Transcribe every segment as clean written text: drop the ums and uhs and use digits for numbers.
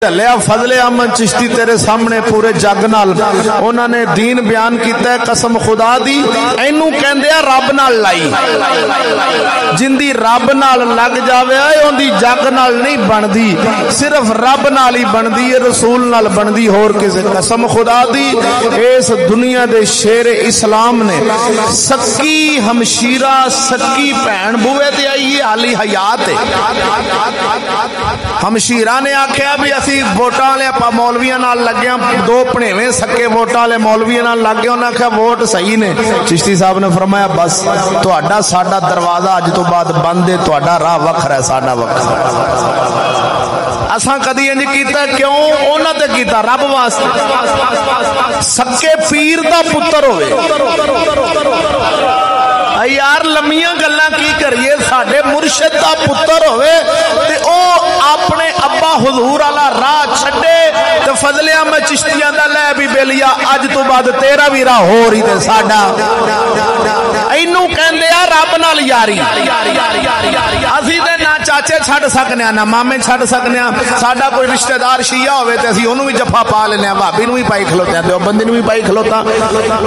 चलिया फजले अहमद चिश्ती तेरे सामने पूरे जग नाल उन्होंने दीन बयान किया है। कसम खुदा दी इनू कहंदे आ रब नाल लाई, जिंदी रब नाल लग जावे उंदी जग नाल नहीं बनदी, सिर्फ रब नाल ही बनदी है, रसूल नाल बनदी होर किसे। कसम खुदा दी इस दुनिया दे शेर इस्लाम ने सक्की हमशीरा सक्की भैन बूहे ते आई है, हाली हयात है। हमशीरा ने आख्या भी वोटां वाले आपां मौलवियां नाल लगे, दो भणेवें सके वोटां वाले मौलवियां नाल लग गए। उन्होंने आख्या वोट सही ने। चिश्ती साहब ने फरमाया बस तुहाडा साडा दरवाजा अज तो बाद बंद है, तुहाडा राह वखरा है, साडा वखरा। असां कदी इंज कीता क्यों? उन्हां ते कीता रब वास्ते। सके पीर दा पुत्तर होवे यार, लम्मियां गल्लां की करिए, साडे मुर्शिद दा पुत्तर होवे ते ओ अपने अब्बा हुजूर वाला राह छड्डे ते फजले अहमद चिश्तियां दा लै भी बेलिया अज तो बाद तेरा भी राह हो रही ते साडा। इनू कहंदे आ रब नाल यारी। असीं ते ना चाचे छड्ड सकने आ, ना मामे छड्ड सकने आ। साडा कोई रिश्तेदार शिया होवे ते असीं ओनू भी जफा पा लेने आ, भाभी नू भी पाई खलोते, देवबंदी नू भी पाई खलोता।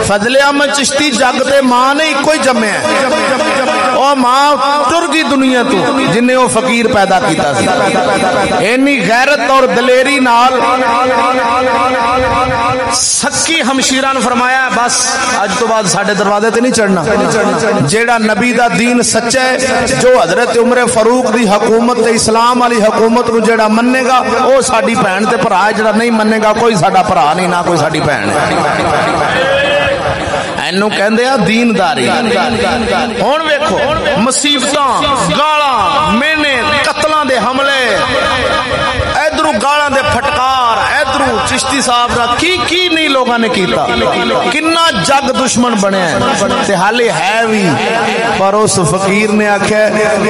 फजले अहमद चिश्ती जग ते मां ने इको ही जम्मे ओ मां टुर गई दुनिया तू जिन्हें वो फकीर पैदा किया सी। इन्नी गैरत और दलेरी नाल सक्की हमशीरा ने फरमाया बस अज तो बाद साडे दरवाजे ते नहीं चढ़ना। जेड़ा नबी दा दीन सच्चा है, जो हजरत उमर फारूक दी हुकूमत ते इस्लाम वाली हुकूमत नू जेड़ा मन्नेगा वो साडी भैन ते भरा है, जेड़ा नहीं मन्नेगा कोई साडा भरा नहीं, ना कोई साडी भैन है। इनू कहंदे आ दीनदारी। हुण वेखो मुसीबतां, गालां, मेने, कत्लां दे हमले, इधरों गालां दे फटकार, इधरों चिश्ती साहब दा की नहीं लोगों ने कीता, किन्ना जग दुश्मन बने ते हाले है भी। पर उस फकीर ने आख्या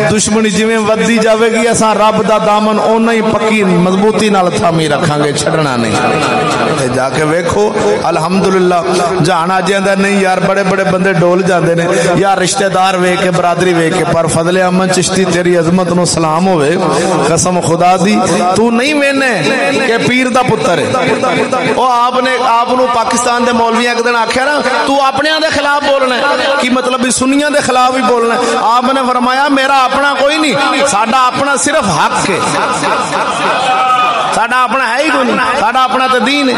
दुश्मनी जिवें वधदी जावेगी असां रब दा दामन ओना ही पक्की मजबूती नाल थामी रखांगे, छड़ना नहीं। ते जाके वेखो अल्हम्दुलिल्लाह जहान आजिंदा नहीं यार, बड़े बड़े बंदे डोल जाते ने यार, रिश्तेदार वेख के बरादरी वेख के। पर फजले अहमद चिश्ती तेरी अजमत नो सलाम होवे, कसम खुदा दी तू नहीं वेने के पीर दा पुत्र है। ओ आपने आपनू पाकिस्तान दे मौलवियां एक दिन आख्या ना तू अपने दे खिलाफ बोलना है, की मतलब भी सुन्नियां दे खिलाफ ही बोलना है। आपने फरमाया मेरा अपना कोई नहीं, साडा अपना सिर्फ हक है, साडा अपना है ही कोई नहीं, साडा अपना तो दीन है।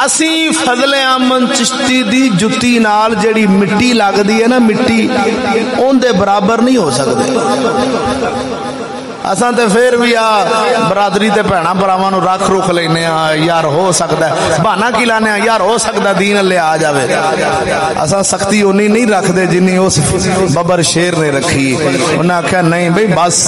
असी फजले अहमद चिश्ती दी जुत्ती नाल जेड़ी मिट्टी लगदी है ना, मिट्टी उनदे बराबर नहीं हो सकते। असां ते फिर भी आ बरादरी ते भैणा भरावां नूं रख रुख लेने यार, हो सकता है बहाना की लाने यार, हो सकता दीन ले आ जावे। असां सख्ती उन्नी नहीं रखते जिन्नी उस बबर शेर ने रखी। उन्हें आख्या नहीं भाई बस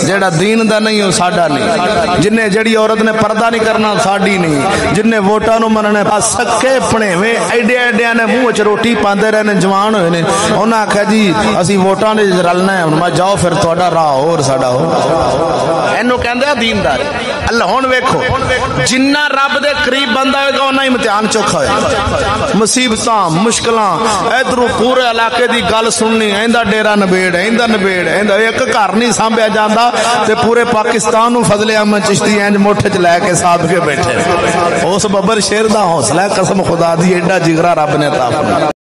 जेड़ा दीन दा नहीं हो साडा नहीं, जिन्हें जेड़ी औरत ने पर्दा नहीं करना साडी नहीं, जिन्हें वोटां नूं मनना बस सके भणेवें एडे एडे ने मुंह च रोटी पांदे रहने जवान होए ने। उन्हें आख्या जी असीं वोटां दे रलना है, मैं जाओ फिर तुहाडा राह होर साडा हो। इनू कहंदे दीनदार। अल्लाह हुण वेखो जिन्ना रब दे करीब बंदा होगा उन्ना इम्तिहान चौखा होएगा। मुसीबतां मुश्किलां इधरों पूरे इलाके दी गल सुननी, इंदा डेरा नबेड़, इंदा नबेड़, इंदा एक घर नहीं सांभया जांदा ते पूरे पाकिस्तान नूं फजले अहमद चिश्ती इंज मुठ्ठ च लैके साध के बैठे। उस बबर शेर दा हौसला कसम खुदा दी एडा जिगरा रब ने अता फरमाया।